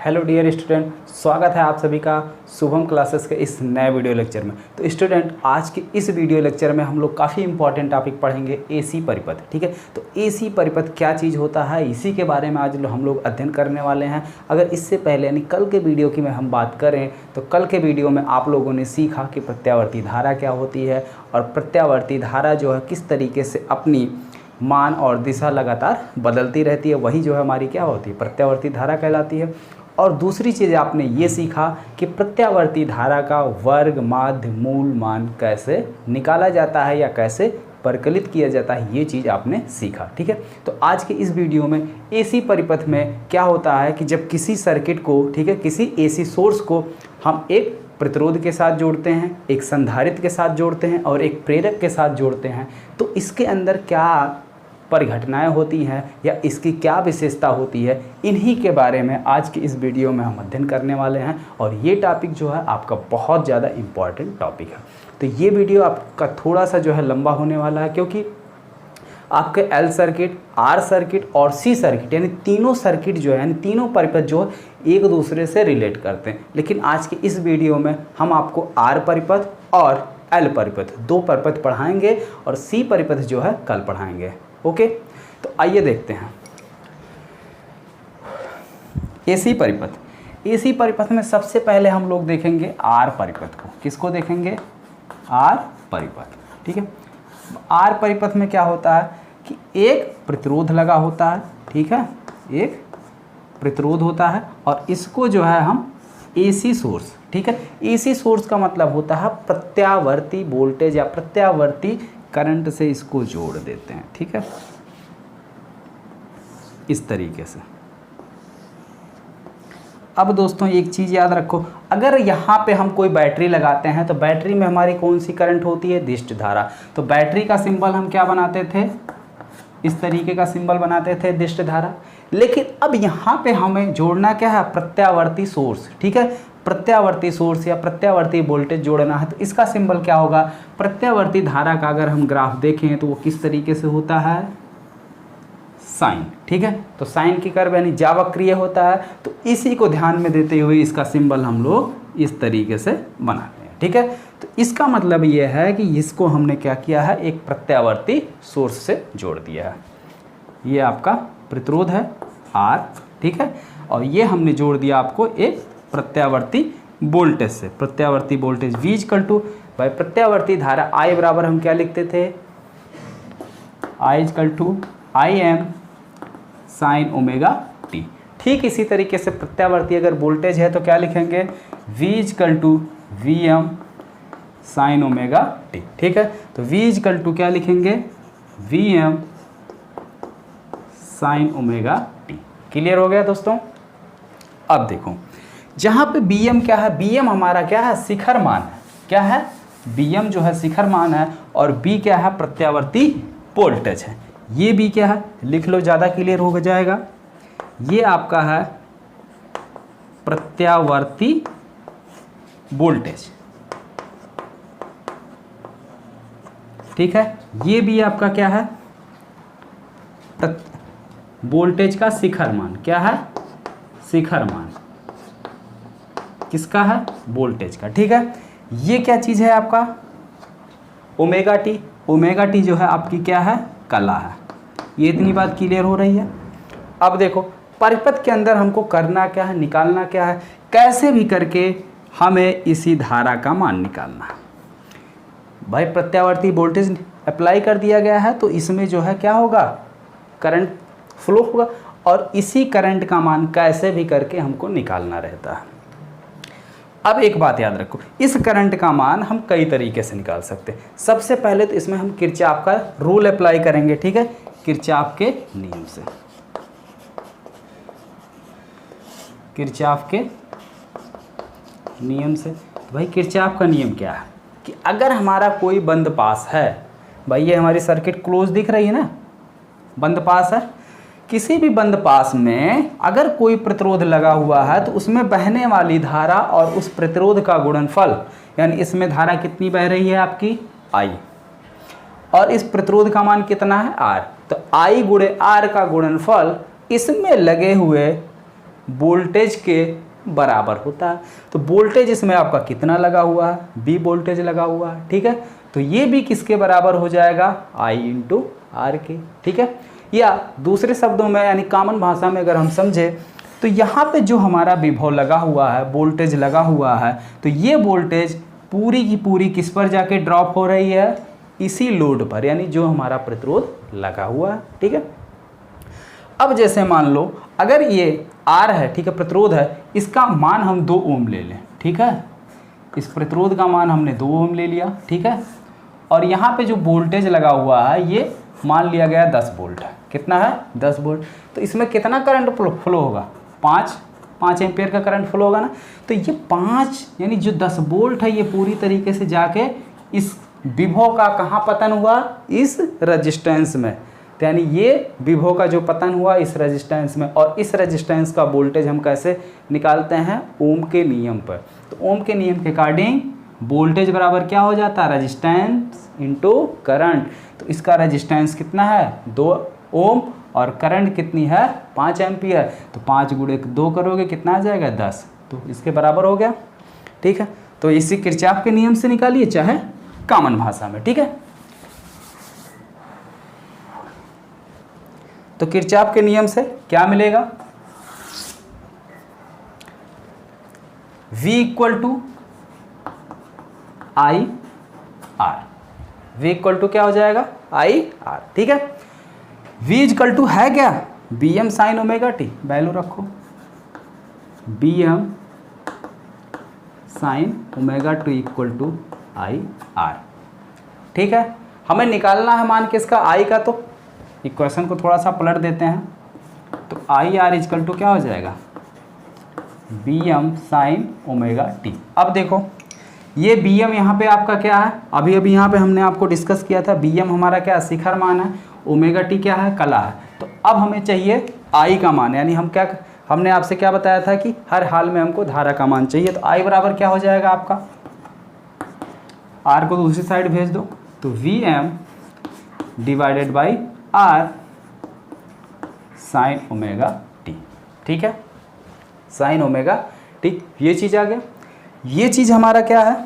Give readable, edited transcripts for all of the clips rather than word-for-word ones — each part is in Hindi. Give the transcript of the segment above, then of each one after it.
हेलो डियर स्टूडेंट, स्वागत है आप सभी का शुभम क्लासेस के इस नए वीडियो लेक्चर में। तो स्टूडेंट, आज के इस वीडियो लेक्चर में हम लोग काफ़ी इंपॉर्टेंट टॉपिक पढ़ेंगे, एसी परिपथ। ठीक है, तो एसी परिपथ क्या चीज़ होता है, इसी के बारे में आज हम लोग अध्ययन करने वाले हैं। अगर इससे पहले यानी कल के वीडियो की में हम बात करें तो कल के वीडियो में आप लोगों ने सीखा कि प्रत्यावर्ती धारा क्या होती है और प्रत्यावर्ती धारा जो है किस तरीके से अपनी मान और दिशा लगातार बदलती रहती है, वही जो है हमारी क्या होती है, प्रत्यावर्ती धारा कहलाती है। और दूसरी चीज़ आपने ये सीखा कि प्रत्यावर्ती धारा का वर्ग, माध्य, मूल मान कैसे निकाला जाता है या कैसे परिकलित किया जाता है, ये चीज़ आपने सीखा। ठीक है, तो आज के इस वीडियो में एसी परिपथ में क्या होता है कि जब किसी सर्किट को, ठीक है, किसी एसी सोर्स को हम एक प्रतिरोध के साथ जोड़ते हैं, एक संधारित्र के साथ जोड़ते हैं और एक प्रेरक के साथ जोड़ते हैं, तो इसके अंदर क्या परिघटनाएं होती हैं या इसकी क्या विशेषता होती है, इन्हीं के बारे में आज की इस वीडियो में हम अध्ययन करने वाले हैं। और ये टॉपिक जो है आपका बहुत ज़्यादा इम्पॉर्टेंट टॉपिक है। तो ये वीडियो आपका थोड़ा सा जो है लंबा होने वाला है, क्योंकि आपके एल सर्किट, आर सर्किट और सी सर्किट यानी तीनों सर्किट जो है, यानी तीनों परिपथ जो है एक दूसरे से रिलेट करते हैं। लेकिन आज की इस वीडियो में हम आपको आर परिपथ और एल परिपथ, दो परिपथ पढ़ाएंगे और सी परिपथ जो है कल पढ़ाएंगे। ओके, तो आइए देखते हैं एसी परिपथ। एसी परिपथ में सबसे पहले हम लोग देखेंगे आर परिपथ को। किसको देखेंगे? आर परिपथ। ठीक है, आर परिपथ में क्या होता है कि एक प्रतिरोध लगा होता है। ठीक है, एक प्रतिरोध होता है और इसको जो है हम एसी सोर्स, ठीक है, एसी सोर्स का मतलब होता है प्रत्यावर्ती वोल्टेज या प्रत्यावर्ती करंट से इसको जोड़ देते हैं। ठीक है, इस तरीके से। अब दोस्तों एक चीज़ याद रखो, अगर यहाँ पे हम कोई बैटरी लगाते हैं तो बैटरी में हमारी कौन सी करंट होती है? दिष्ट धारा। तो बैटरी का सिंबल हम क्या बनाते थे? इस तरीके का सिंबल बनाते थे, दिष्ट धारा। लेकिन अब यहाँ पे हमें जोड़ना क्या है? प्रत्यावर्ती सोर्स। ठीक है, प्रत्यावर्ती सोर्स या प्रत्यावर्ती वोल्टेज जोड़ना है। तो इसका सिंबल क्या होगा? प्रत्यावर्ती धारा का अगर हम ग्राफ देखें तो वो किस तरीके से होता है? साइन। ठीक है, तो साइन की कर्व यानी जावक्रिय होता है। तो इसी को ध्यान में देते हुए इसका सिंबल हम लोग इस तरीके से बनाते हैं। ठीक है, तो इसका मतलब ये है कि इसको हमने क्या किया है? एक प्रत्यावर्ती सोर्स से जोड़ दिया है। ये आपका प्रतिरोध है आर। ठीक है, और ये हमने जोड़ दिया आपको एक प्रत्यावर्ती वोल्टेज से। प्रत्यावर्ती वोल्टेज V इक्वल टू, भाई प्रत्यावर्ती धारा I बराबर हम क्या लिखते थे? I equal to IM sine omega t. ठीक इसी तरीके से प्रत्यावर्ती अगर वोल्टेज है तो क्या लिखेंगे? V equal to VM sine omega t. ठीक है, तो V इक्वल टू क्या लिखेंगे? VM sine omega t. Clear हो गया दोस्तों? अब देखो, जहाँ पे Bm क्या है? Bm हमारा क्या है? शिखर मान है। क्या है? Bm जो है शिखर मान है और B क्या है? प्रत्यावर्ती वोल्टेज है। ये B क्या है? लिख लो, ज़्यादा क्लियर हो जाएगा। ये आपका है प्रत्यावर्ती वोल्टेज। ठीक है, ये भी आपका क्या है? वोल्टेज का शिखर मान। क्या है? शिखर मान। किसका है? वोल्टेज का। ठीक है, ये क्या चीज़ है आपका? Omega T. ओमेगा टी जो है आपकी क्या है? कला है। ये इतनी बात क्लियर हो रही है? अब देखो, परिपथ के अंदर हमको करना क्या है? निकालना क्या है? कैसे भी करके हमें इसी धारा का मान निकालना है। भाई प्रत्यावर्ती वोल्टेज अप्लाई कर दिया गया है तो इसमें जो है क्या होगा? करंट फ्लो होगा और इसी करंट का मान कैसे भी करके हमको निकालना रहता है। अब एक बात याद रखो, इस करंट का मान हम कई तरीके से निकाल सकते हैं। सबसे पहले तो इसमें हम किरचॉफ का रूल अप्लाई करेंगे। ठीक है, किरचॉफ के नियम से। किरचॉफ के नियम से, भाई किरचॉफ का नियम क्या है कि अगर हमारा कोई बंद पास है, भाई ये हमारी सर्किट क्लोज दिख रही है ना, बंद पास है। किसी भी बंद पास में अगर कोई प्रतिरोध लगा हुआ है तो उसमें बहने वाली धारा और उस प्रतिरोध का गुणनफल, यानी इसमें धारा कितनी बह रही है आपकी? I, और इस प्रतिरोध का मान कितना है? R। तो I गुणे R का गुणनफल इसमें लगे हुए वोल्टेज के बराबर होता है। तो वोल्टेज इसमें आपका कितना लगा हुआ है, बी वोल्टेज लगा हुआ है, ठीक है। तो ये भी किसके बराबर हो जाएगा, I इंटू आर के, ठीक है। या दूसरे शब्दों में यानी कॉमन भाषा में अगर हम समझे तो यहाँ पे जो हमारा विभव लगा हुआ है, वोल्टेज लगा हुआ है, तो ये वोल्टेज पूरी की पूरी किस पर जाके ड्रॉप हो रही है, इसी लोड पर, यानी जो हमारा प्रतिरोध लगा हुआ है, ठीक है। अब जैसे मान लो अगर ये R है, ठीक है, प्रतिरोध है, इसका मान हम 2 ओम ले लें, ठीक है। इस प्रतिरोध का मान हमने 2 ओम ले लिया, ठीक है। और यहाँ पे जो वोल्टेज लगा हुआ है ये मान लिया गया 10 वोल्ट है। कितना है, 10 वोल्ट। तो इसमें कितना करंट फ्लो होगा, 5 एम्पियर का करंट फ्लो होगा ना। तो ये 5 यानी जो 10 वोल्ट है ये पूरी तरीके से जाके इस विभव का कहाँ पतन हुआ, इस रजिस्टेंस में। तो यानी ये विभव का जो पतन हुआ इस रेजिस्टेंस में, और इस रेजिस्टेंस का वोल्टेज हम कैसे निकालते हैं, ओम के नियम पर। तो ओम के नियम के अकॉर्डिंग वोल्टेज बराबर क्या हो जाता है, रेजिस्टेंस इंटू करंट। तो इसका रेजिस्टेंस कितना है, 2 ओम, और करंट कितनी है, 5 एम्पियर। तो 5 गुणे 2 करोगे कितना आ जाएगा, 10। तो इसके बराबर हो गया, ठीक है। तो इसी किरचॉफ के नियम से निकालिए, चाहे कॉमन भाषा में, ठीक है। तो किरचॉफ के नियम से क्या मिलेगा, V equal to I R, V equal to क्या हो जाएगा, आई आर, ठीक है। V इक्वल टू है क्या, b M sine omega t, value रखो, b M sine omega t equal to I r, ठीक है। हमें निकालना है मान किसका, आई का। तो इक्वेशन को थोड़ा सा पलट देते हैं, तो आई आर इक्वल टू क्या हो जाएगा, B M sine omega t. अब देखो ये बी एम यहाँ पे आपका क्या है, अभी अभी यहाँ पे हमने आपको डिस्कस किया था, बी एम हमारा क्या है, शिखर मान है, ओमेगा टी क्या है, कला है। तो अब हमें चाहिए आई का मान, यानी हम क्या, हमने आपसे क्या बताया था कि हर हाल में हमको धारा का मान चाहिए। तो आई बराबर क्या हो जाएगा आपका, आर को दूसरी साइड भेज दो, तो V M divided by R sine omega t, ठीक है, साइन ओमेगा टी। ये चीज़ आ गया। ये चीज़ हमारा क्या है,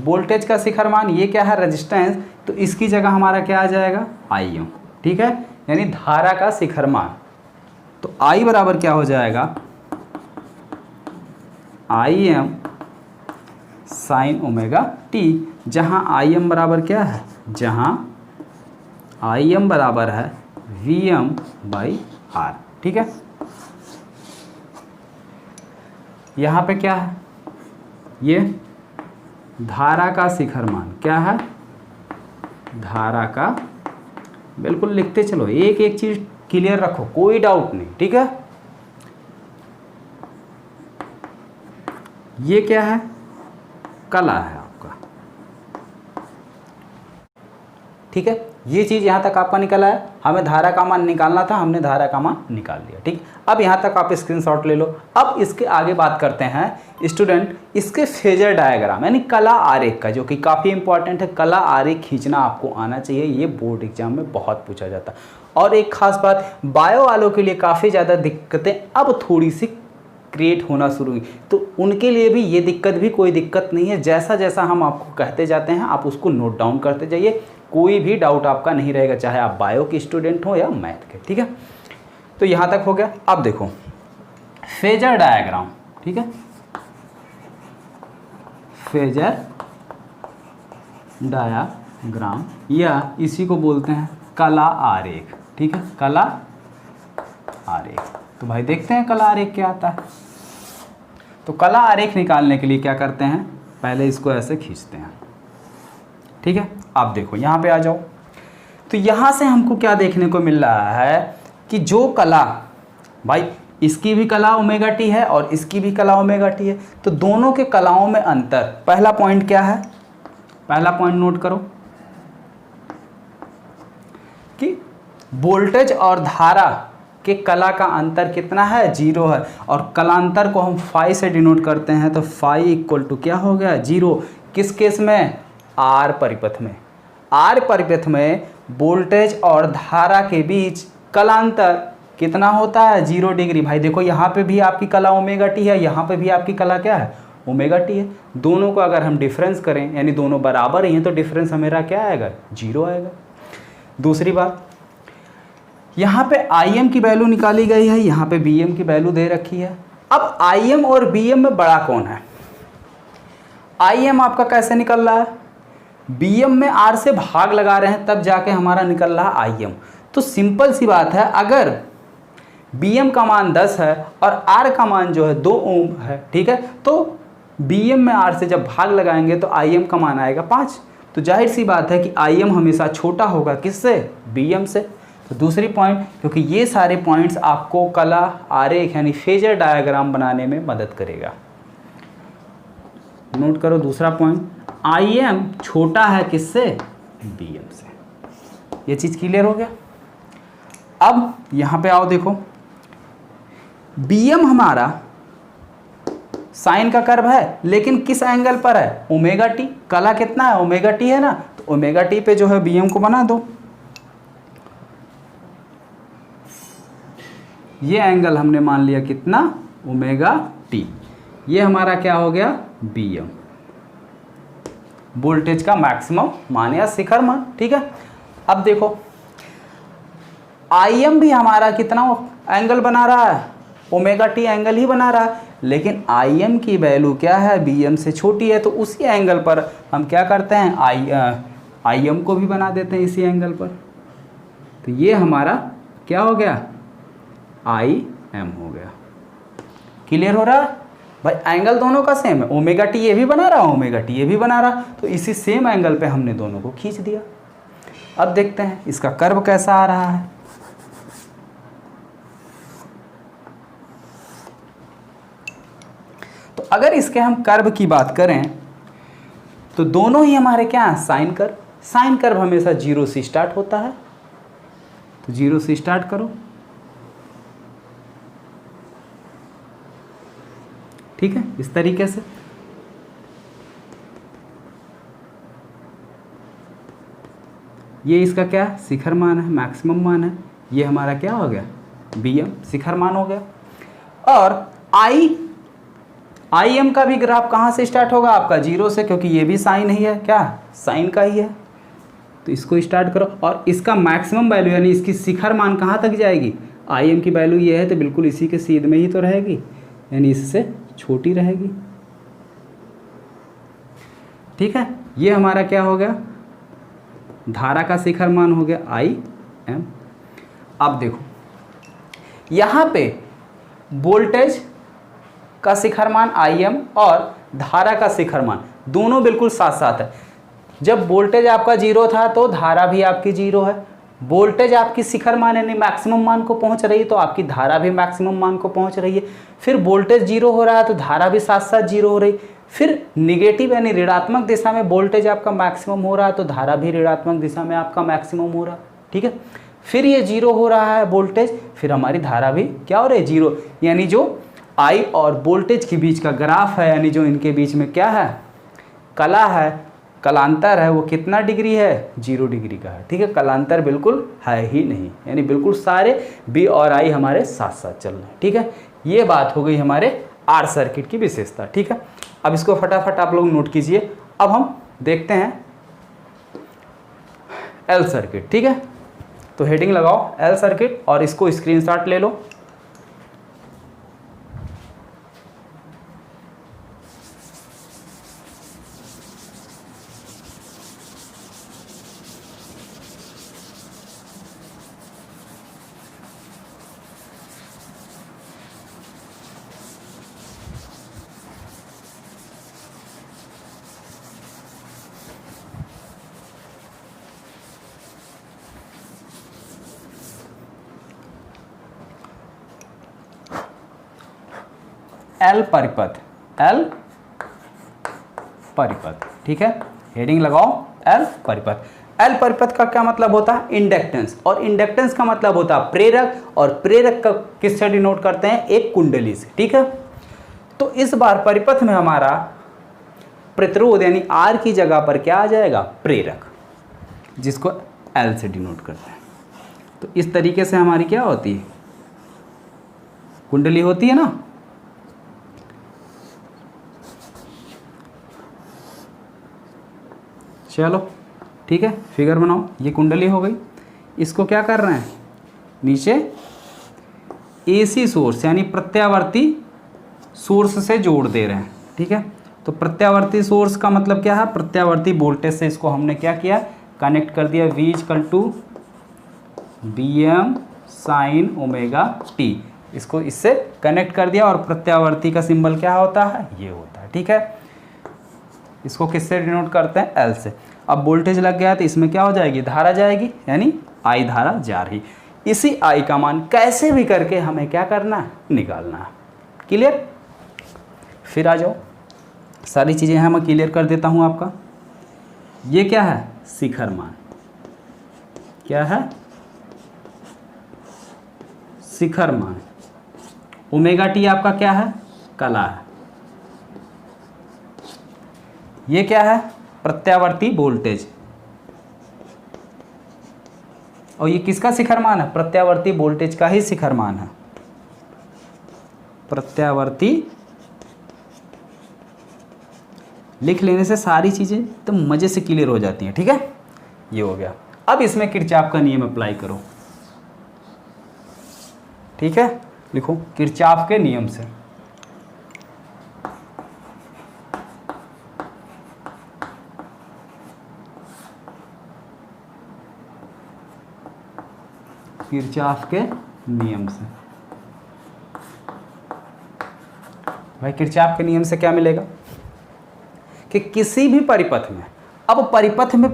वोल्टेज का शिखर मान, ये क्या है, रेजिस्टेंस। तो इसकी जगह हमारा क्या आ जाएगा, आई एम, ठीक है, यानी धारा का शिखर मान। तो आई बराबर क्या हो जाएगा, i m sine omega t, जहाँ आई एम बराबर क्या है, जहाँ आई एम बराबर है वी एम बाई आर, ठीक है। यहाँ पे क्या है, ये धारा का शिखर मान क्या है, धारा का, बिल्कुल लिखते चलो, एक एक चीज क्लियर रखो, कोई डाउट नहीं, ठीक है। ये क्या है, कला है आपका, ठीक है। ये चीज़ यहाँ तक आपका निकला है, हमें धारा का मान निकालना था, हमने धारा का मान निकाल लिया, ठीक। अब यहाँ तक आप स्क्रीनशॉट ले लो। अब इसके आगे बात करते हैं स्टूडेंट, इसके फेजर डायग्राम यानी कला आरेख का, जो कि काफ़ी इंपॉर्टेंट है। कला आरेख खींचना आपको आना चाहिए, ये बोर्ड एग्जाम में बहुत पूछा जाता है। और एक खास बात, बायो वालों के लिए काफ़ी ज़्यादा दिक्कतें अब थोड़ी सी क्रिएट होना शुरू हुई, तो उनके लिए भी ये दिक्कत भी कोई दिक्कत नहीं है। जैसा जैसा हम आपको कहते जाते हैं आप उसको नोट डाउन करते जाइए, कोई भी डाउट आपका नहीं रहेगा, चाहे आप बायो के स्टूडेंट हो या मैथ के, ठीक है। तो यहाँ तक हो गया। अब देखो फेजर डायग्राम, ठीक है, फेजर डायग्राम या इसी को बोलते हैं कला आरेख, ठीक है, कला आरेख। तो भाई देखते हैं कला आरेख क्या आता है। तो कला आरेख निकालने के लिए क्या करते हैं, पहले इसको ऐसे खींचते हैं, ठीक है। आप देखो यहाँ पे आ जाओ, तो यहाँ से हमको क्या देखने को मिल रहा है कि जो कला, भाई इसकी भी कला ओमेगा टी है और इसकी भी कला ओमेगा टी है, तो दोनों के कलाओं में अंतर। पहला पॉइंट क्या है, पहला पॉइंट नोट करो कि वोल्टेज और धारा के कला का अंतर कितना है, 0 है। और कलांतर को हम फाई से डिनोट करते हैं, तो फाई इक्वल टू क्या हो गया, 0। किस केस में, आर परिपथ में। आर परिपथ में वोल्टेज और धारा के बीच कलांतर कितना होता है 0 डिग्री। भाई देखो यहाँ पे भी आपकी कला ओमेगा टी है, यहाँ पे भी आपकी कला क्या है ओमेगा टी है। दोनों को अगर हम डिफरेंस करें यानी दोनों बराबर ही हैं तो डिफरेंस हमेरा क्या आएगा 0 आएगा। दूसरी बात, यहाँ पे Im की वैल्यू निकाली गई है, यहाँ पे Bm की वैल्यू दे रखी है। अब Im और Bm में बड़ा कौन है? Im आपका कैसे निकल रहा है, Bm में R से भाग लगा रहे हैं तब जाके हमारा निकल रहा है Im। तो सिंपल सी बात है, अगर Bm का मान 10 है और R का मान जो है 2 ओम है, ठीक है, तो Bm में R से जब भाग लगाएंगे तो Im का मान आएगा 5। तो जाहिर सी बात है कि Im हमेशा छोटा होगा किससे, Bm से। तो दूसरी पॉइंट, क्योंकि ये सारे पॉइंट्स आपको कला आरेख यानी फेजर डायग्राम बनाने में मदद करेगा। नोट करो दूसरा पॉइंट, Im छोटा है किससे, Bm से। ये चीज़ क्लियर हो गया। अब यहाँ पे आओ, देखो Bm हमारा साइन का कर्व है लेकिन किस एंगल पर है, ओमेगा टी। कला कितना है, ओमेगा टी है ना, तो ओमेगा टी पे जो है Bm को बना दो। ये एंगल हमने मान लिया कितना, ओमेगा टी। ये हमारा क्या हो गया Bm, वोल्टेज का मैक्सिमम मान या शिखर मान, ठीक है। अब देखो Im भी हमारा कितना एंगल बना रहा है, ओमेगा टी एंगल ही बना रहा है, लेकिन Im की वैल्यू क्या है, Bm से छोटी है। तो उसी एंगल पर हम क्या करते हैं, Im को भी बना देते हैं इसी एंगल पर। तो ये हमारा क्या हो गया, Im हो गया। क्लियर हो रहा है भाई, एंगल दोनों का सेम है, ओमेगा टी ये भी बना रहा, ओमेगा टी ये भी बना रहा, तो इसी सेम एंगल पे हमने दोनों को खींच दिया। अब देखते हैं इसका कर्व कैसा आ रहा है। तो अगर इसके हम कर्व की बात करें तो दोनों ही हमारे क्या हैं, साइन कर्व। साइन कर्व हमेशा 0 से स्टार्ट होता है, तो 0 से स्टार्ट करो, ठीक है, इस तरीके से। ये इसका क्या है, शिखर मान है, मैक्सिमम मान है। ये हमारा क्या हो गया, Bm शिखर मान हो गया। और Im का भी ग्राफ कहाँ से स्टार्ट होगा आपका, 0 से, क्योंकि ये भी साइन ही है, क्या साइन का ही है। तो इसको स्टार्ट करो और इसका मैक्सिमम वैल्यू यानी इसकी शिखर मान कहाँ तक जाएगी, Im की वैल्यू ये है तो बिल्कुल इसी के सीध में ही तो रहेगी, यानी इससे छोटी रहेगी, ठीक है। ये हमारा क्या हो गया, धारा का शिखर मान हो गया Im। अब देखो यहाँ पे वोल्टेज का शिखर मान Im और धारा का शिखर मान दोनों बिल्कुल साथ साथ है। जब वोल्टेज आपका 0 था तो धारा भी आपकी 0 है। वोल्टेज आपकी शिखर मान यानी मैक्सिमम मान को पहुंच रही है तो आपकी धारा भी मैक्सिमम मान को पहुंच रही है। फिर वोल्टेज 0 हो रहा है तो धारा भी साथ साथ 0 हो रही। फिर निगेटिव यानी ऋणात्मक दिशा में वोल्टेज आपका मैक्सिमम हो रहा है तो धारा भी ऋणात्मक दिशा में आपका मैक्सिमम हो रहा है, ठीक है। फिर ये 0 हो रहा है वोल्टेज, फिर हमारी धारा भी क्या हो रही है 0, यानी जो I और वोल्टेज के बीच का ग्राफ है यानी जो इनके बीच में क्या है, कला है, कलांतर है, वो कितना डिग्री है, 0 डिग्री का है, ठीक है। कलांतर बिल्कुल है ही नहीं, यानी बिल्कुल सारे B और I हमारे साथ साथ चल रहे हैं, ठीक है। ये बात हो गई हमारे R सर्किट की विशेषता, ठीक है। अब इसको फटाफट आप लोग नोट कीजिए। अब हम देखते हैं L सर्किट, ठीक है। तो हेडिंग लगाओ L सर्किट और इसको स्क्रीनशॉट ले लो। L परिपथ, L परिपथ, ठीक है। हेडिंग लगाओ L परिपथ। L परिपथ का क्या मतलब होता है, इंडक्टेंस, और इंडक्टेंस का मतलब होता है प्रेरक, और प्रेरक का किससे डिनोट करते हैं, एक कुंडली से, ठीक है। तो इस बार परिपथ में हमारा प्रतिरोध यानी R की जगह पर क्या आ जाएगा, प्रेरक, जिसको L से डिनोट करते हैं। तो इस तरीके से हमारी क्या होती है कुंडली होती है ना, चलो ठीक है, फिगर बनाओ। ये कुंडली हो गई, इसको क्या कर रहे हैं, नीचे एसी सोर्स यानी प्रत्यावर्ती सोर्स से जोड़ दे रहे हैं। ठीक है, तो प्रत्यावर्ती सोर्स का मतलब क्या है, प्रत्यावर्ती वोल्टेज से इसको हमने क्या किया, कनेक्ट कर दिया। V = Vm sin omega t, इसको इससे कनेक्ट कर दिया। और प्रत्यावर्ती का सिंबल क्या होता है, ये होता है। ठीक है, इसको किससे डिनोट करते हैं, L से। अब वोल्टेज लग गया तो इसमें क्या हो जाएगी, धारा जाएगी, यानी I धारा जा रही। इसी I का मान कैसे भी करके हमें क्या करना है, निकालना है। क्लियर, फिर आ जाओ, सारी चीज़ें यहाँ मैं क्लियर कर देता हूँ आपका। ये क्या है, शिखर मान, क्या है, शिखर मान। ओमेगा टी आपका क्या है, कला है। ये क्या है, प्रत्यावर्ती वोल्टेज। और ये किसका शिखर मान है, प्रत्यावर्ती वोल्टेज का ही शिखर मान है। प्रत्यावर्ती लिख लेने से सारी चीज़ें तो मज़े से क्लियर हो जाती हैं। ठीक है, ये हो गया। अब इसमें किरचॉफ का नियम अप्लाई करो। ठीक है, लिखो किरचॉफ के नियम से। किरचॉफ के नियम से, भाई किरचॉफ के नियम से क्या मिलेगा कि किसी भी परिपथ में, अब परिपथ में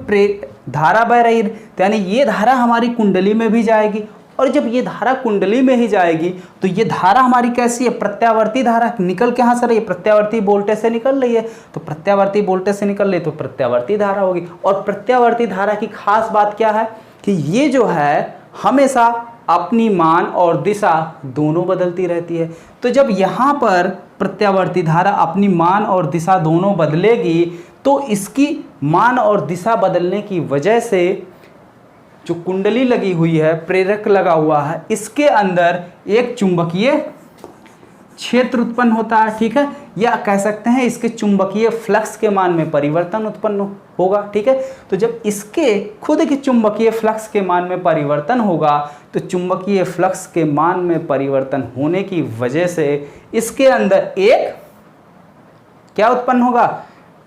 धारा बह रही है, तो यानी ये धारा हमारी कुंडली में भी जाएगी। और जब ये धारा कुंडली में ही जाएगी तो ये धारा हमारी कैसी है, प्रत्यावर्ती धारा। निकल के यहाँ से रही है, प्रत्यावर्ती वोल्टेज से निकल रही है, तो प्रत्यावर्ती वोल्टेज से निकल रही है तो प्रत्यावर्ती धारा होगी। और प्रत्यावर्ती धारा की खास बात क्या है कि ये जो है हमेशा अपनी मान और दिशा दोनों बदलती रहती है। तो जब यहाँ पर प्रत्यावर्ती धारा अपनी मान और दिशा दोनों बदलेगी तो इसकी मान और दिशा बदलने की वजह से जो कुंडली लगी हुई है, प्रेरक लगा हुआ है, इसके अंदर एक चुंबकीय क्षेत्र उत्पन्न होता है। ठीक है, या कह सकते हैं इसके चुंबकीय फ्लक्स के मान में परिवर्तन उत्पन्न होगा। ठीक है, तो जब इसके खुद के चुंबकीय फ्लक्स के मान में परिवर्तन होगा तो चुंबकीय फ्लक्स के मान में परिवर्तन होने की वजह से इसके अंदर एक क्या उत्पन्न होगा,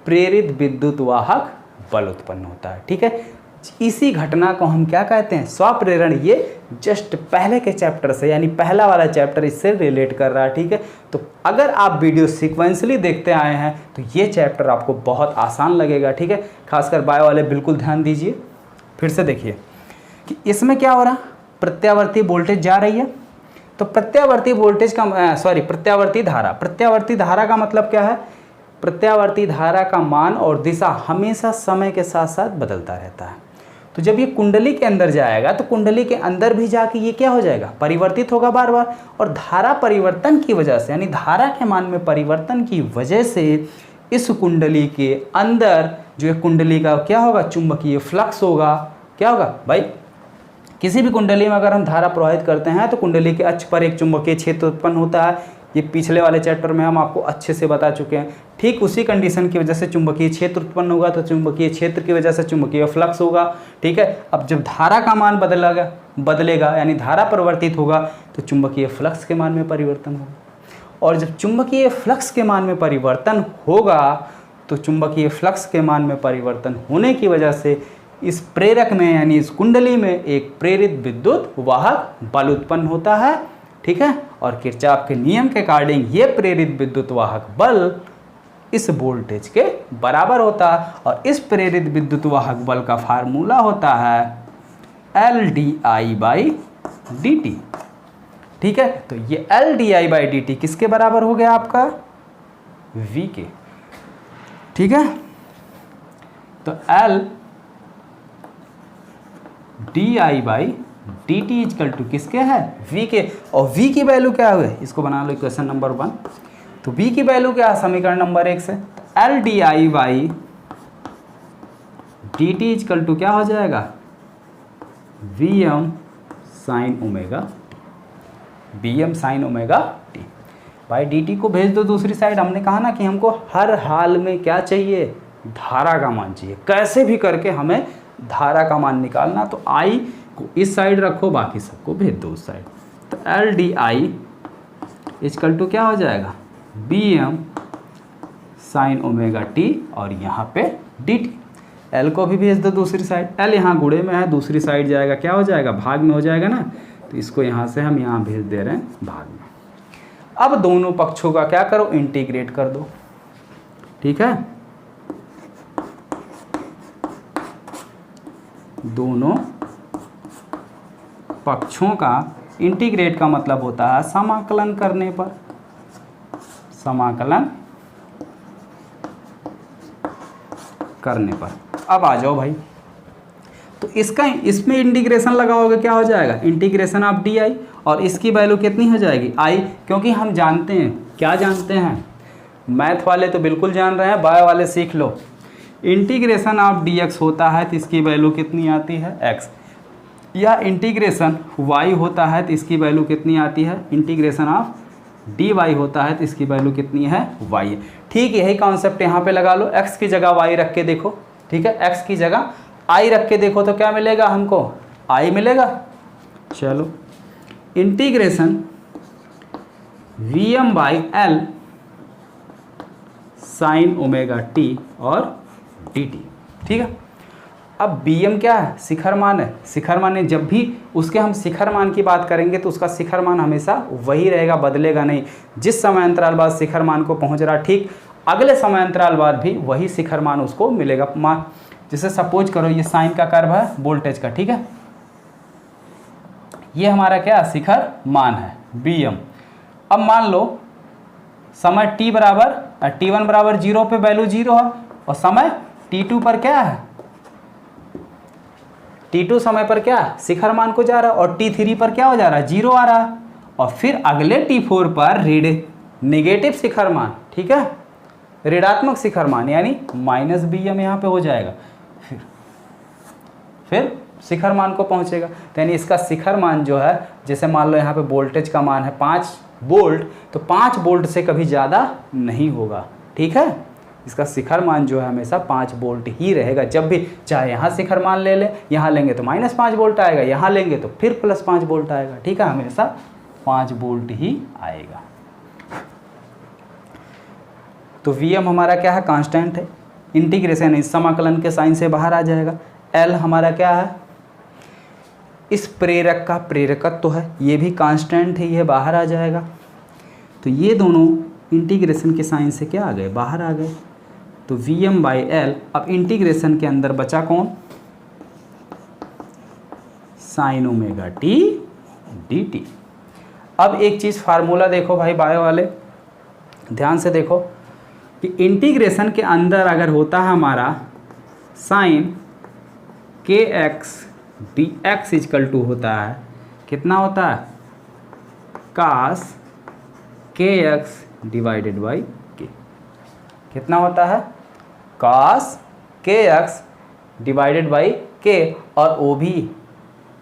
प्रेरित विद्युत वाहक बल उत्पन्न होता है। ठीक है, इसी घटना को हम क्या कहते हैं, स्वप्रेरण। ये जस्ट पहले के चैप्टर से, यानी पहला वाला चैप्टर इससे रिलेट कर रहा है। ठीक है, तो अगर आप वीडियो सीक्वेंसली देखते आए हैं तो ये चैप्टर आपको बहुत आसान लगेगा। ठीक है, खासकर बायो वाले बिल्कुल ध्यान दीजिए। फिर से देखिए कि इसमें क्या हो रहा, प्रत्यावर्ती वोल्टेज जा रही है, तो प्रत्यावर्ती वोल्टेज का प्रत्यावर्ती धारा, प्रत्यावर्ती धारा का मतलब क्या है, प्रत्यावर्ती धारा का मान और दिशा हमेशा समय के साथ साथ बदलता रहता है। तो जब ये कुंडली के अंदर जाएगा तो कुंडली के अंदर भी जाके ये क्या हो जाएगा, परिवर्तित होगा बार बार। और धारा परिवर्तन की वजह से, यानी धारा के मान में परिवर्तन की वजह से इस कुंडली के अंदर जो है कुंडली का क्या होगा, चुंबकीय फ्लक्स होगा। क्या होगा भाई, किसी भी कुंडली में अगर हम धारा प्रवाहित करते हैं तो कुंडली के अक्ष पर एक चुंबकीय क्षेत्र उत्पन्न होता है। ये पिछले वाले चैप्टर में हम आपको अच्छे से बता चुके हैं। ठीक उसी कंडीशन की वजह से चुंबकीय क्षेत्र उत्पन्न होगा, तो चुंबकीय क्षेत्र की वजह से चुंबकीय फ्लक्स होगा। ठीक है, अब जब धारा का मान बदलेगा यानी धारा परिवर्तित होगा तो चुंबकीय फ्लक्स के मान में परिवर्तन होगा। और जब चुंबकीय फ्लक्स के मान में परिवर्तन होगा तो चुंबकीय फ्लक्स के मान में परिवर्तन होने की वजह से इस प्रेरक में यानी इस कुंडली में एक प्रेरित विद्युत वाहक बल उत्पन्न होता है। ठीक है, और किरचॉफ के नियम के अकॉर्डिंग ये प्रेरित विद्युत वाहक बल इस वोल्टेज के बराबर होता है। और इस प्रेरित विद्युत वाहक बल का फार्मूला होता है LdI/dt। ठीक है, तो ये LdI/dt किसके बराबर हो गया आपका, V के। ठीक है, तो LdI/dt इक्वल टू किसके है, V के। और V की वैल्यू क्या हुई, इसको बना लो इक्वेशन नंबर 1। तो V की वैल्यू क्या है, समीकरण नंबर 1 से LdI/dt इक्वल टू क्या हो जाएगा, Vm sin ओमेगा भाई dt को भेज दो दूसरी साइड। हमने कहा ना कि हमको हर हाल में क्या चाहिए, धारा का मान चाहिए। कैसे भी करके हमें धारा का मान निकालना, तो I को इस साइड रखो, बाकी सबको भेज दो उस साइड। तो L D I equal to क्या हो जाएगा, B M sine omega t, और यहाँ पे डी टी। एल को भी भेज दो दूसरी साइड, एल यहाँ गुणे में है, दूसरी साइड जाएगा क्या हो जाएगा, भाग में हो जाएगा ना, तो इसको यहाँ से हम यहाँ भेज दे रहे हैं भाग में। अब दोनों पक्षों का क्या करो, इंटीग्रेट कर दो। ठीक है, दोनों पक्षों का इंटीग्रेट का मतलब होता है समाकलन करने पर, समाकलन करने पर। अब आ जाओ भाई, तो इसमें इंटीग्रेशन लगाओगे क्या हो जाएगा, इंटीग्रेशन ऑफ डी आई, और इसकी वैल्यू कितनी हो जाएगी आई, क्योंकि हम जानते हैं, क्या जानते हैं, मैथ वाले तो बिल्कुल जान रहे हैं, बायो वाले सीख लो। इंटीग्रेशन ऑफ डी एक्स होता है तो इसकी वैल्यू कितनी आती है एक्स, या इंटीग्रेशन y होता है तो इसकी वैल्यू कितनी आती है, इंटीग्रेशन ऑफ dy होता है तो इसकी वैल्यू कितनी है y है। ठीक यही कॉन्सेप्ट यहाँ पे लगा लो, x की जगह y रख के देखो। ठीक है, x की जगह i रख के देखो तो क्या मिलेगा हमको, i मिलेगा। चलो, integration vm by L sine omega t और dt। ठीक है, अब bm क्या है, शिखर मान है। शिखर मान है, जब भी उसके हम शिखर मान की बात करेंगे तो उसका शिखर मान हमेशा वही रहेगा, बदलेगा नहीं। जिस समय अंतराल बाद शिखर मान को पहुंच रहा, ठीक अगले समय अंतराल बाद भी वही शिखर मान उसको मिलेगा। मान जैसे सपोज करो ये साइन का कर्व है वोल्टेज का, ठीक है, ये हमारा क्या शिखर मान है bm। अब मान लो समय t बराबर t1 बराबर 0 पे वैल्यू 0 है, और समय t2 पर क्या है, t2 समय पर क्या शिखर मान को जा रहा है, और t3 पर क्या हो जा रहा है, 0 आ रहा है, और फिर अगले t4 पर नेगेटिव शिखर मान, ठीक है, ऋणात्मक शिखर मान, यानी माइनस bm यहाँ पे हो जाएगा, फिर शिखर मान को पहुँचेगा। तो यानी इसका शिखर मान जो है, जैसे मान लो यहाँ पे वोल्टेज का मान है 5 वोल्ट, तो 5 वोल्ट से कभी ज़्यादा नहीं होगा। ठीक है, इसका शिखर मान जो है हमेशा 5 वोल्ट ही रहेगा। जब भी चाहे यहाँ शिखर मान ले लें, यहाँ लेंगे तो -5 वोल्ट आएगा, यहाँ लेंगे तो फिर +5 वोल्ट आएगा। ठीक है, हमेशा 5 वोल्ट ही आएगा। तो Vm हमारा क्या है, कांस्टेंट है। इंटीग्रेशन इस समाकलन के साइन से बाहर आ जाएगा। L हमारा क्या है, इस प्रेरक का प्रेरकत्व तो है, ये भी कांस्टेंट है, ये बाहर आ जाएगा। तो ये दोनों इंटीग्रेशन के साइन से क्या आ गए, बाहर आ गए। तो Vm बाई एल, अब इंटीग्रेशन के अंदर बचा कौन, sign omega T D T. अब एक चीज़ फार्मूला देखो भाई बायो वाले, ध्यान से देखो कि इंटीग्रेशन के अंदर अगर होता है हमारा साइन के X D X equal to होता है, कितना होता है, कास के एक्स डिवाइडेड बाई के, कितना होता है, कास के एक्स डिवाइडेड बाई के, और वो भी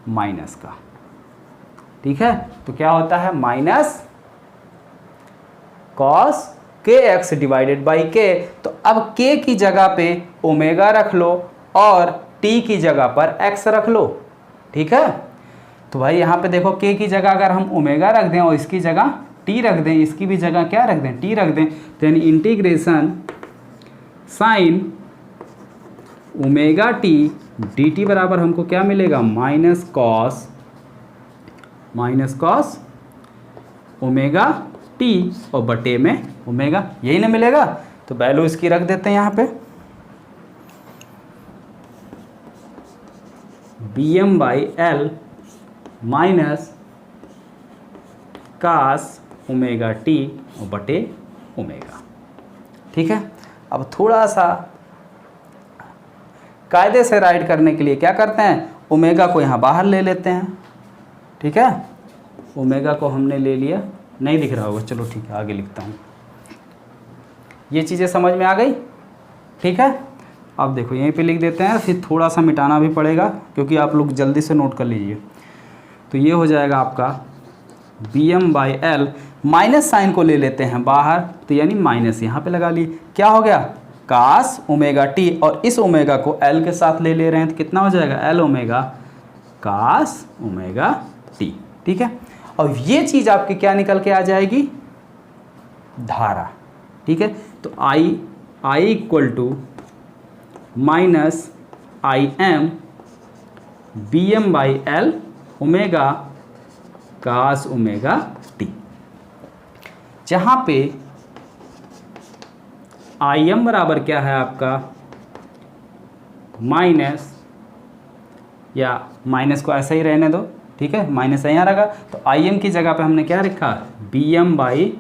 माइनस का। ठीक है, तो क्या होता है, माइनस कॉस के एक्स डिवाइडेड बाई के। तो अब के की जगह पे ओमेगा रख लो और टी की जगह पर एक्स रख लो। ठीक है, तो भाई यहाँ पे देखो के की जगह अगर हम ओमेगा रख दें और इसकी जगह टी रख दें, इसकी भी जगह क्या रख दें, टी रख दें, तो यानी integration sign omega T D T बराबर हमको क्या मिलेगा, माइनस कॉस ओमेगा टी और बटे में ओमेगा, यही ना मिलेगा। तो वैल्यू इसकी रख देते हैं यहाँ पे, Bm by L minus cos omega t और बटे ओमेगा। ठीक है, अब थोड़ा सा कायदे से राइट करने के लिए क्या करते हैं, ओमेगा को यहाँ बाहर ले लेते हैं। ठीक है, ओमेगा को हमने ले लिया, नहीं दिख रहा होगा, चलो ठीक है आगे लिखता हूँ। ये चीज़ें समझ में आ गई। ठीक है, अब देखो यहीं पे लिख देते हैं, फिर थोड़ा सा मिटाना भी पड़ेगा क्योंकि आप लोग जल्दी से नोट कर लीजिए। तो ये हो जाएगा आपका B M by L, minus sine को ले लेते हैं बाहर, तो यानी माइनस यहाँ पे लगा लिए, क्या हो गया कास ओमेगा टी, और इस ओमेगा को एल के साथ ले रहे हैं तो कितना हो जाएगा L omega cos omega t. ठीक है, और ये चीज़ आपकी क्या निकल के आ जाएगी, धारा। ठीक है, तो i equal to minus I m B M by L omega cos omega t, जहाँ पे आई एम बराबर क्या है आपका माइनस, या माइनस को ऐसा ही रहने दो, ठीक है, माइनस यहाँ रखा, तो आई एम की जगह पे हमने क्या रखा B M by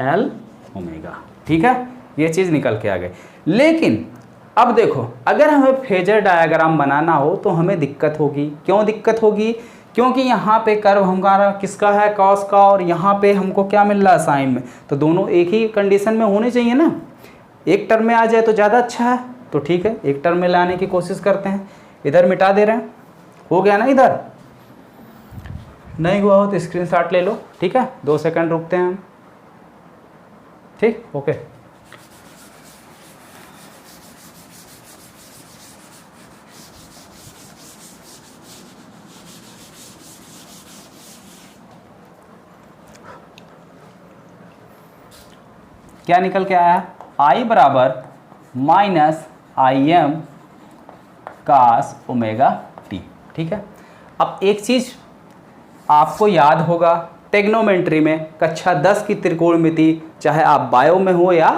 L omega. ठीक है, ये चीज़ निकल के आ गई। लेकिन अब देखो, अगर हमें फेजर डायग्राम बनाना हो तो हमें दिक्कत होगी। क्यों दिक्कत होगी, क्योंकि यहाँ पे कर्व हमारा किसका है कॉस का, और यहाँ पे हमको क्या मिल रहा है साइन में, तो दोनों एक ही कंडीशन में होने चाहिए ना। एक टर्म में आ जाए तो ज़्यादा अच्छा है, तो ठीक है एक टर्म में लाने की कोशिश करते हैं। इधर मिटा दे रहे हैं, हो गया ना, इधर नहीं हुआ हो तो स्क्रीनशॉट ले लो। ठीक है, 2 सेकंड रुकते हैं हम। ठीक, ओके। क्या निकल के आया, आई बराबर माइनस आई एम कास ओमेगा टी। ठीक है, अब एक चीज़ आपको याद होगा टेग्नोमेट्री में, कक्षा 10 की त्रिकोणमिति, चाहे आप बायो में हो या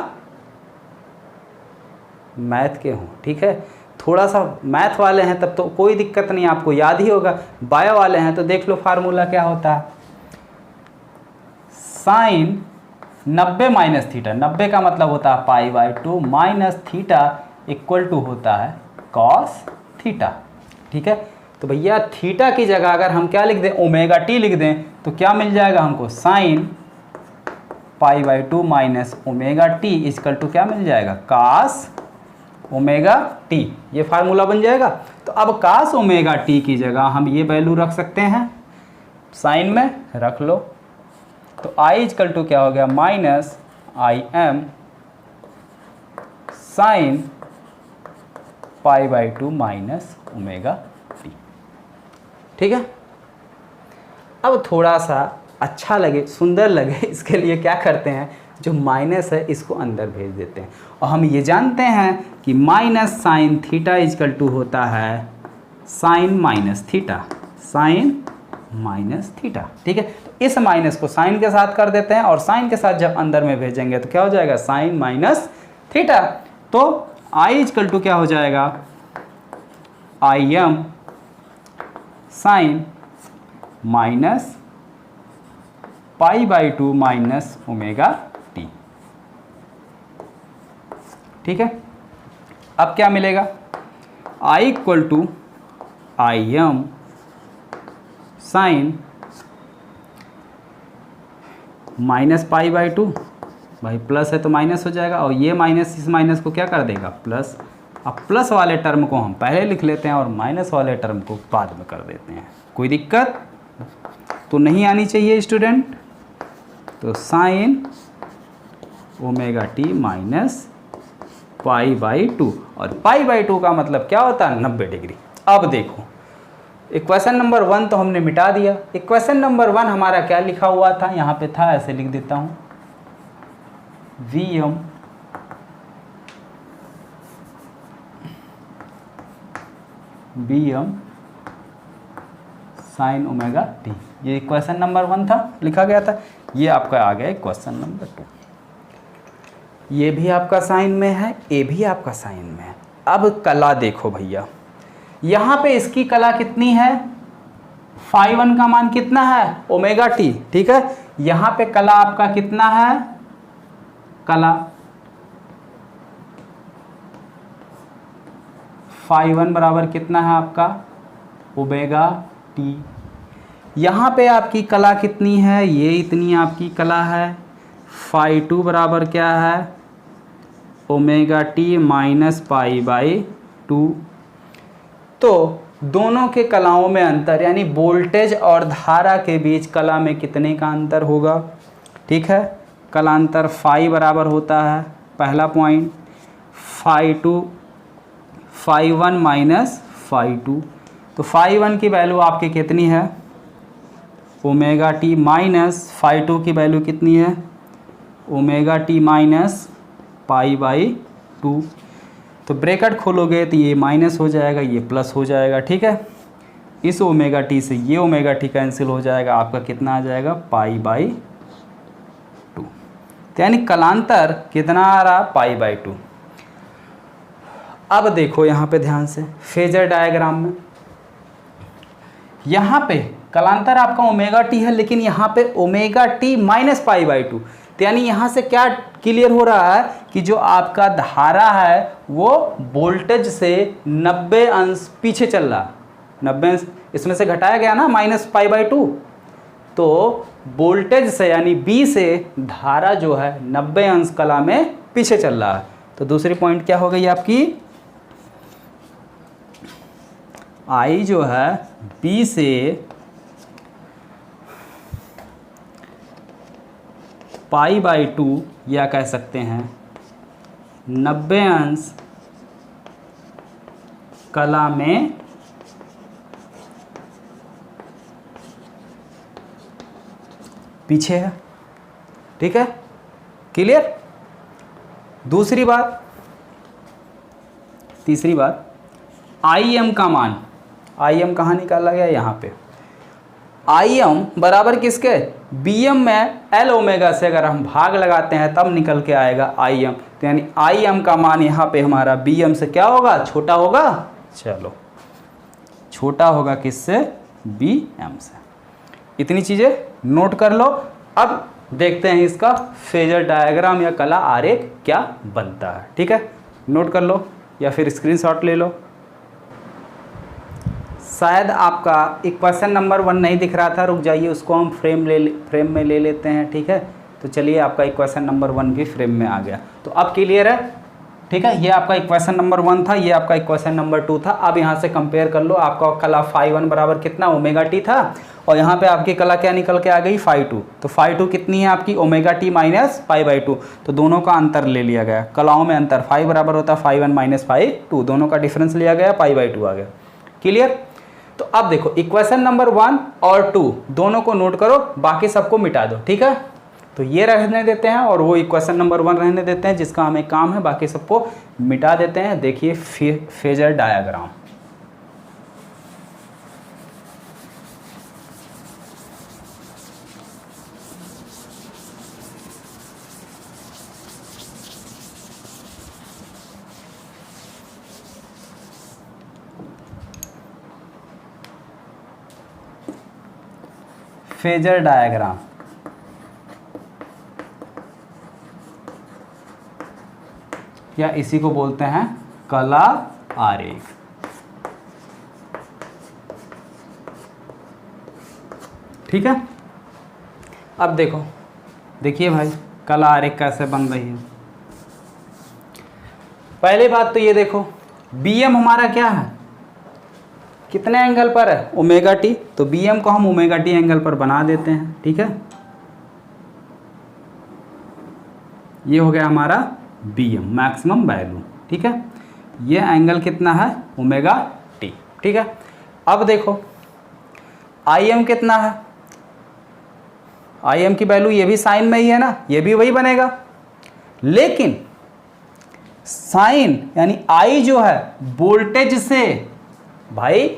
मैथ के हो, ठीक है, थोड़ा सा मैथ वाले हैं तब तो कोई दिक्कत नहीं, आपको याद ही होगा। बायो वाले हैं तो देख लो फार्मूला क्या होता है, साइन 90 माइनस थीटा, 90 का मतलब होता है pi by 2 minus theta equal to होता है कॉस थीटा। ठीक है, तो भैया थीटा की जगह अगर हम क्या लिख दें ओमेगा टी लिख दें तो क्या मिल जाएगा हमको, sine pi by 2 minus omega t equal to क्या मिल जाएगा कास ओमेगा टी। ये फार्मूला बन जाएगा। तो अब कास ओमेगा टी की जगह हम ये वैल्यू रख सकते हैं, साइन में रख लो, तो आई इक्वल टू क्या हो गया minus I m sign pi by 2 minus omega t. ठीक है, अब थोड़ा सा अच्छा लगे, सुंदर लगे, इसके लिए क्या करते हैं, जो माइनस है इसको अंदर भेज देते हैं, और हम ये जानते हैं कि minus sine theta equal to होता है sine minus theta, sine minus theta. ठीक है, तो इस माइनस को साइन के साथ कर देते हैं, और साइन के साथ जब अंदर में भेजेंगे तो क्या हो जाएगा साइन माइनस थीटा। तो आई इक्वल टू क्या हो जाएगा i m sine minus pi by 2 minus omega t. ठीक है, अब क्या मिलेगा, i equal to i m sine minus pi by 2, भाई प्लस है तो माइनस हो जाएगा, और ये माइनस इस माइनस को क्या कर देगा प्लस। अब प्लस वाले टर्म को हम पहले लिख लेते हैं और माइनस वाले टर्म को बाद में कर देते हैं। कोई दिक्कत तो नहीं आनी चाहिए स्टूडेंट। तो sign omega T minus pi by 2, और पाई बाई 2 का मतलब क्या होता है 90 डिग्री। अब देखो इक्वेशन नंबर 1 तो हमने मिटा दिया। इक्वेशन नंबर 1 हमारा क्या लिखा हुआ था, यहाँ पे था, ऐसे लिख देता हूँ, V M B M sine omega t, ये इक्वेशन नंबर 1 था, लिखा गया था। ये आपका आ गया इक्वेशन नंबर 2। ये भी आपका साइन में है, ये भी आपका साइन में है। अब कला देखो भैया, यहाँ पे इसकी कला कितनी है, फाई 1 का मान कितना है ओमेगा टी। ठीक है, यहाँ पे कला आपका कितना है, कला फाई 1 बराबर कितना है आपका ओमेगा टी। यहाँ पे आपकी कला कितनी है, ये इतनी आपकी कला है, फाई 2 बराबर क्या है omega T minus pi by 2। तो दोनों के कलाओं में अंतर, यानी वोल्टेज और धारा के बीच कला में कितने का अंतर होगा। ठीक है, कलांतर फाई बराबर होता है, पहला पॉइंट, φ2 φ1 माइनस φ2। तो φ1 की वैल्यू आपकी कितनी है, ओमेगा टी, माइनस φ2 की वैल्यू कितनी है, ओमेगा टी माइनस π/2। तो ब्रैकेट खोलोगे तो ये माइनस हो जाएगा, ये प्लस हो जाएगा। ठीक है, इस ओमेगा टी से ये ओमेगा टी कैंसिल हो जाएगा, आपका कितना आ जाएगा, π/2। तो यानी कलांतर कितना आ रहा, π/2। अब देखो यहाँ पे ध्यान से फेजर डायग्राम में, यहाँ पे कलांतर आपका ओमेगा टी है, लेकिन यहाँ पे ओमेगा टी माइनस π/2। तो यानी यहाँ से क्या क्लियर हो रहा है कि जो आपका धारा है वो वोल्टेज से 90 अंश पीछे चल रहा है। 90 अंश इसमें से घटाया गया ना, माइनस π/2। तो वोल्टेज से यानी बी से धारा जो है 90 अंश कला में पीछे चल रहा है। तो दूसरी पॉइंट क्या हो गई आपकी, आई जो है बी से π/2 या कह सकते हैं 90 अंश कला में पीछे है। ठीक है, क्लियर। दूसरी बात, तीसरी बात, IM का मान, IM कहाँ निकाला गया, यहाँ पे IM बराबर किसके, BM में L ओमेगा से अगर हम भाग लगाते हैं तब निकल के आएगा IM। तो यानी IM का मान यहाँ पे हमारा BM से क्या होगा, छोटा होगा। चलो, छोटा होगा किससे, BM से। इतनी चीज़ें नोट कर लो। अब देखते हैं इसका फेजर डायग्राम या कला आरेख क्या बनता है। ठीक है, नोट कर लो या फिर स्क्रीनशॉट ले लो। शायद आपका इक्वेशन नंबर 1 नहीं दिख रहा था, रुक जाइए, उसको हम फ्रेम में ले लेते हैं। ठीक है, तो चलिए आपका इक्वेशन नंबर 1 भी फ्रेम में आ गया। तो अब क्लियर है। ठीक है, ये आपका इक्वेशन नंबर 1 था, ये आपका इक्वेशन नंबर 2 था। अब यहाँ से कंपेयर कर लो, आपका कला φ1 बराबर कितना, ओमेगा टी था, और यहाँ पे आपकी कला क्या निकल के आ गई, φ2। तो φ2 कितनी है आपकी, ओमेगा टी माइनस π/2। तो दोनों का अंतर ले लिया गया, कलाओं में अंतर, φ बराबर होता है φ1 माइनस φ2, दोनों का डिफरेंस लिया गया, π/2 आ गया। क्लियर। तो अब देखो इक्वेशन नंबर 1 और 2 दोनों को नोट करो, बाकी सबको मिटा दो। ठीक है, तो ये रहने देते हैं और वो इक्वेशन नंबर 1 रहने देते हैं, जिसका हमें काम है, बाकी सबको मिटा देते हैं। देखिए फेजर डायग्राम, फेजर डायग्राम या इसी को बोलते हैं कला आरेख। ठीक है, अब देखो, देखिए भाई कला आरेख कैसे बन रही है। पहली बात तो ये देखो, BM हमारा क्या है, कितने एंगल पर है, ओमेगा टी। तो BM को हम ओमेगा टी एंगल पर बना देते हैं। ठीक है, ये हो गया हमारा BM मैक्सिमम वैल्यू। ठीक है, ये एंगल कितना है, ओमेगा टी। ठीक है, अब देखो IM कितना है, IM की वैल्यू ये भी साइन में ही है ना, ये भी वही बनेगा, लेकिन साइन यानी I जो है वोल्टेज से, भाई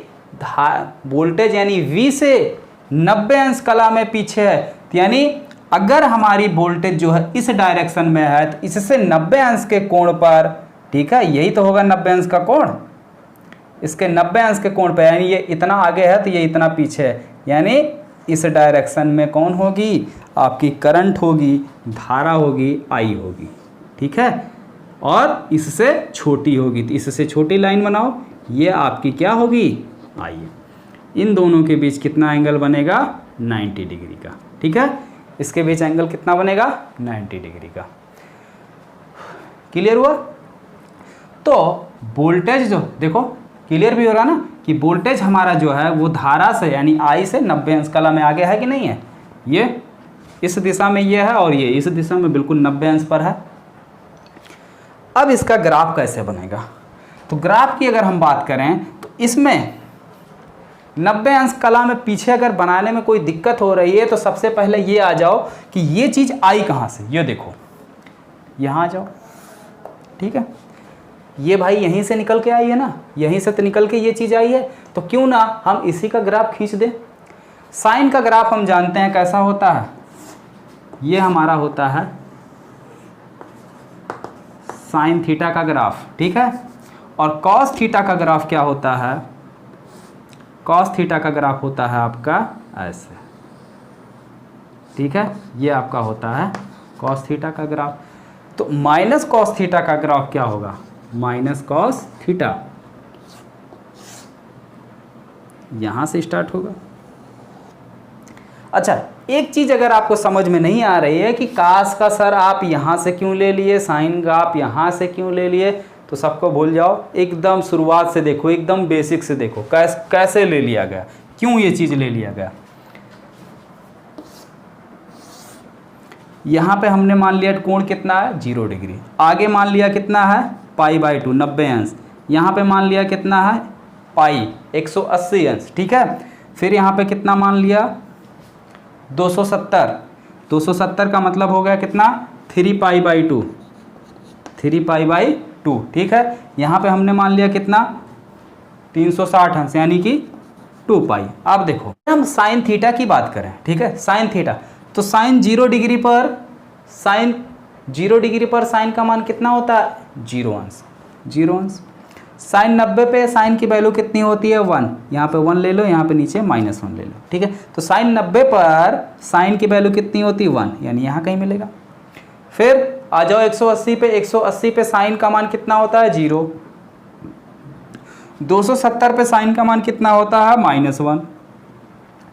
वोल्टेज यानी V से 90 अंश कला में पीछे है। तो यानी अगर हमारी वोल्टेज जो है इस डायरेक्शन में है तो इससे 90 अंश के कोण पर, ठीक है, यही तो होगा 90 अंश का कोण, इसके 90 अंश के कोण पर, यानी ये इतना आगे है तो ये इतना पीछे है, यानी इस डायरेक्शन में कौन होगी, आपकी करंट होगी, धारा होगी, I होगी। ठीक है, और इससे छोटी होगी, तो इससे छोटी लाइन बनाओ, ये आपकी क्या होगी, I। इन दोनों के बीच कितना एंगल बनेगा, 90 डिग्री का। ठीक है, इसके बीच एंगल कितना बनेगा, 90 डिग्री का। क्लियर हुआ। तो वोल्टेज जो देखो क्लियर भी हो रहा ना कि वोल्टेज हमारा जो है वो धारा से यानी I से 90 अंश कला में आगे है कि नहीं है। ये इस दिशा में ये है और ये इस दिशा में बिल्कुल 90 अंश पर है। अब इसका ग्राफ कैसे बनेगा, तो ग्राफ की अगर हम बात करें तो इसमें 90 अंश कला में पीछे अगर बनाने में कोई दिक्कत हो रही है तो सबसे पहले ये आ जाओ कि ये चीज़ आई कहाँ से, ये देखो यहाँ आ जाओ, ठीक है। ये भाई यहीं से निकल के आई है ना, यहीं से तो निकल के ये चीज़ आई है, तो क्यों ना हम इसी का ग्राफ खींच दें। साइन का ग्राफ हम जानते हैं कैसा होता है, ये हमारा होता है साइन थीटा का ग्राफ, ठीक है। और कॉस थीटा का ग्राफ क्या होता है, कॉस थीटा का ग्राफ होता है आपका ऐसे, ठीक है। ये आपका होता है कॉस थीटा का ग्राफ। तो माइनस कॉस थीटा का ग्राफ क्या होगा, माइनस कॉस थीटा, यहां से स्टार्ट होगा। अच्छा, एक चीज अगर आपको समझ में नहीं आ रही है कि कास का सर आप यहां से क्यों ले लिए, साइन का आप यहां से क्यों ले लिए, तो सबको भूल जाओ, एकदम शुरुआत से देखो, एकदम बेसिक से देखो कैसे ले लिया गया, क्यों ये चीज ले लिया गया। यहाँ पे हमने मान लिया कोण कितना है 0 डिग्री, आगे मान लिया कितना है π/2 90 अंश, यहाँ पे मान लिया कितना है पाई 180 अंश, ठीक है। फिर यहाँ पे कितना मान लिया 270, 270 का मतलब हो गया कितना 3π/2, 3π/2, ठीक है। यहाँ पे हमने मान लिया कितना 360 अंश यानी कि 2π। अब देखो हम साइन थीटा की बात करें, ठीक है, साइन थीटा, तो साइन 0 डिग्री पर साइन का मान कितना होता है 0 अंश, 0 अंश। साइन 90 पे साइन की वैल्यू कितनी होती है 1, यहाँ पे 1 ले लो, यहाँ पे नीचे -1 ले लो, ठीक है। तो साइन 90 पर साइन की वैल्यू कितनी होती है 1, यानी यहाँ कहीं मिलेगा। फिर आ जाओ 180 पे, 180 पे साइन का मान कितना होता है 0, 270 पे साइन का मान कितना होता है -1,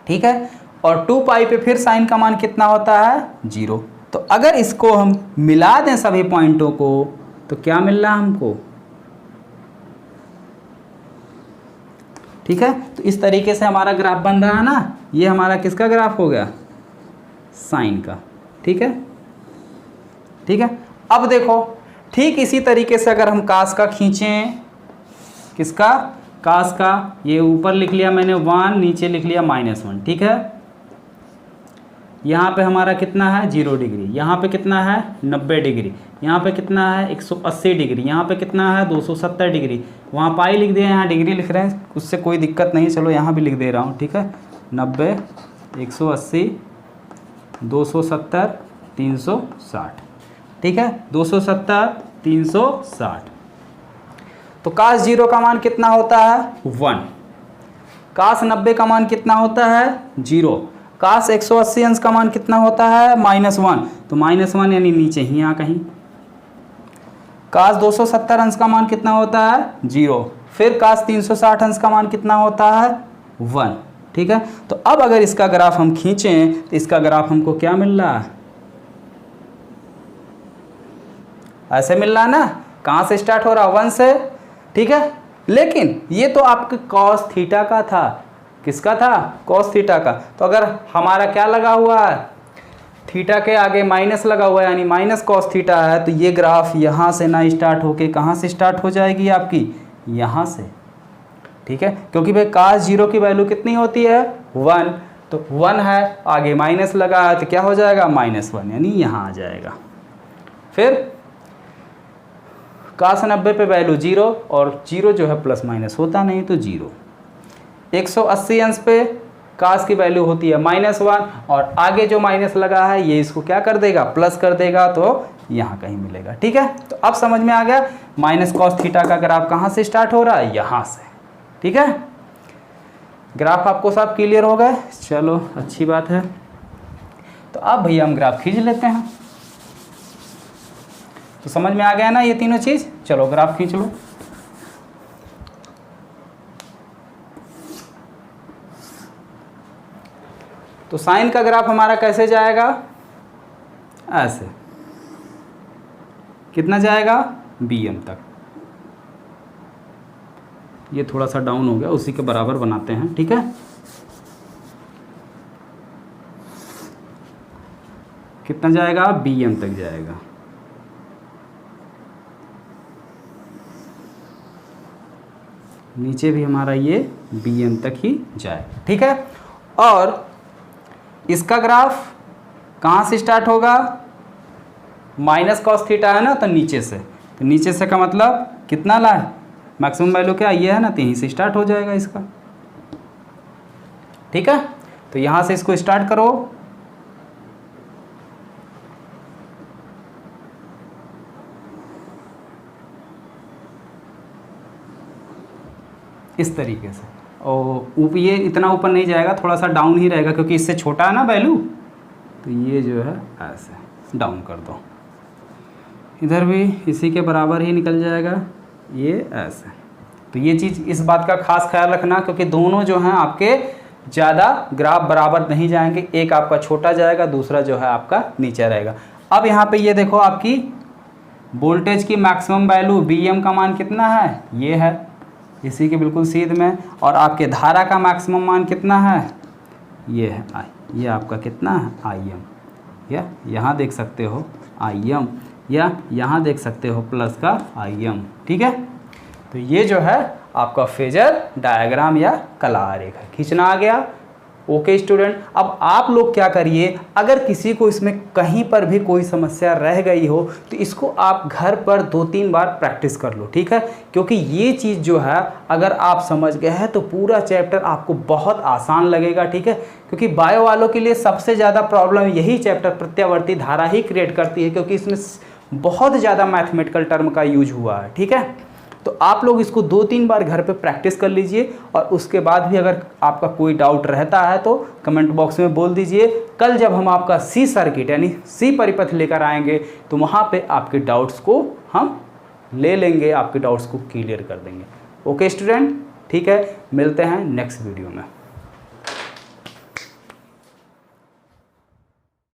ठीक है। और 2π पे फिर साइन का मान कितना होता है 0। तो अगर इसको हम मिला दें सभी पॉइंटों को तो क्या मिल रहा है हमको, ठीक है। तो इस तरीके से हमारा ग्राफ बन रहा है ना, ये हमारा किसका ग्राफ हो गया साइन का, ठीक है, ठीक है। अब देखो ठीक इसी तरीके से अगर हम कास का खींचें, किसका कास का, ये ऊपर लिख लिया मैंने 1, नीचे लिख लिया -1, ठीक है। यहाँ पे हमारा कितना है 0 डिग्री, यहाँ पे कितना है 90 डिग्री, यहाँ पे कितना है 180 डिग्री, यहाँ पे कितना है 270 डिग्री, वहाँ पाई लिख दिया, यहाँ डिग्री लिख रहे हैं, उससे कोई दिक्कत नहीं, चलो यहाँ भी लिख दे रहा हूँ, ठीक है। 90, 180, 270, 360, ठीक है, 270, 360। तो कास 0 का मान कितना होता है 1, कास 90 का मान कितना होता है 0, कास 180 अंश का मान कितना होता है -1, तो -1 यानी नीचे ही यहाँ कहीं। कास 270 अंश का मान कितना होता है 0, फिर कास 360 अंश का मान कितना होता है 1, ठीक है। तो अब अगर इसका ग्राफ हम खींचें तो इसका ग्राफ हमको क्या मिल रहा है, ऐसे मिल रहा है ना, कहाँ से स्टार्ट हो रहा है 1 से, ठीक है। लेकिन ये तो आपके कॉस थीटा का था, किसका था कॉस थीटा का। तो अगर हमारा क्या लगा हुआ है थीटा के आगे माइनस लगा हुआ है यानी माइनस कॉस थीटा है, तो ये ग्राफ यहाँ से ना स्टार्ट होके कहाँ से स्टार्ट हो जाएगी आपकी यहाँ से, ठीक है। क्योंकि भाई कास 0 की वैल्यू कितनी होती है 1, तो 1 है, आगे माइनस लगा है तो क्या हो जाएगा -1 यानी यहाँ आ जाएगा। फिर कास 90 पे वैल्यू 0 और 0 जो है प्लस माइनस होता नहीं तो 0। 180 अंश पे कास की वैल्यू होती है -1 और आगे जो माइनस लगा है ये इसको क्या कर देगा प्लस कर देगा, तो यहाँ कहीं मिलेगा, ठीक है। तो अब समझ में आ गया माइनस कॉस थीटा का ग्राफ कहाँ से स्टार्ट हो रहा है यहाँ से, ठीक है। ग्राफ आपको सब क्लियर हो गए, चलो अच्छी बात है। तो अब भैया हम ग्राफ खींच लेते हैं, तो समझ में आ गया ना ये तीनों चीज़। चलो ग्राफ खींच लो। तो साइन का ग्राफ हमारा कैसे जाएगा, ऐसे, कितना जाएगा bm तक, ये थोड़ा सा डाउन हो गया, उसी के बराबर बनाते हैं, ठीक है। कितना जाएगा, Bm तक जाएगा। नीचे भी हमारा ये Bm तक ही जाए, ठीक है। और इसका ग्राफ कहाँ से स्टार्ट होगा, माइनस कॉस थीटा है ना, तो नीचे से, तो नीचे से का मतलब कितना ला है, मैक्सिमम वैल्यू क्या ये है ना, तो यहीं से स्टार्ट हो जाएगा इसका, ठीक है। तो यहाँ से इसको स्टार्ट करो, इस तरीके से। और ये इतना ऊपर नहीं जाएगा, थोड़ा सा डाउन ही रहेगा क्योंकि इससे छोटा है ना वैल्यू, तो ये जो है ऐसे डाउन कर दो, इधर भी इसी के बराबर ही निकल जाएगा, ये ऐसे। तो ये चीज़, इस बात का खास ख्याल रखना क्योंकि दोनों जो हैं आपके ज़्यादा ग्राफ बराबर नहीं जाएंगे, एक आपका छोटा जाएगा, दूसरा जो है आपका नीचे रहेगा। अब यहाँ पे ये देखो आपकी वोल्टेज की मैक्सिमम वैल्यू Bm का मान कितना है, ये है इसी के बिल्कुल सीध में, और आपके धारा का मैक्सिमम मान कितना है, ये है I, ये आपका कितना है Im, या यहाँ देख सकते हो Im, या यहाँ देख सकते हो प्लस का Im, ठीक है। तो ये जो है आपका फेजर डायग्राम या कला आरेख है, खींचना आ गया। ओके स्टूडेंट, अब आप लोग क्या करिए, अगर किसी को इसमें कहीं पर भी कोई समस्या रह गई हो तो इसको आप घर पर 2-3 बार प्रैक्टिस कर लो, ठीक है। क्योंकि ये चीज़ जो है अगर आप समझ गए हैं तो पूरा चैप्टर आपको बहुत आसान लगेगा, ठीक है। क्योंकि बायो वालों के लिए सबसे ज़्यादा प्रॉब्लम यही चैप्टर प्रत्यावर्ती धारा ही क्रिएट करती है, क्योंकि इसमें बहुत ज़्यादा मैथमेटिकल टर्म का यूज हुआ है, ठीक है। तो आप लोग इसको 2-3 बार घर पे प्रैक्टिस कर लीजिए, और उसके बाद भी अगर आपका कोई डाउट रहता है तो कमेंट बॉक्स में बोल दीजिए। कल जब हम आपका सी सर्किट यानी सी परिपथ लेकर आएंगे तो वहाँ पे आपके डाउट्स को हम ले लेंगे, आपके डाउट्स को क्लियर कर देंगे। ओके स्टूडेंट, ठीक है, मिलते हैं नेक्स्ट वीडियो में।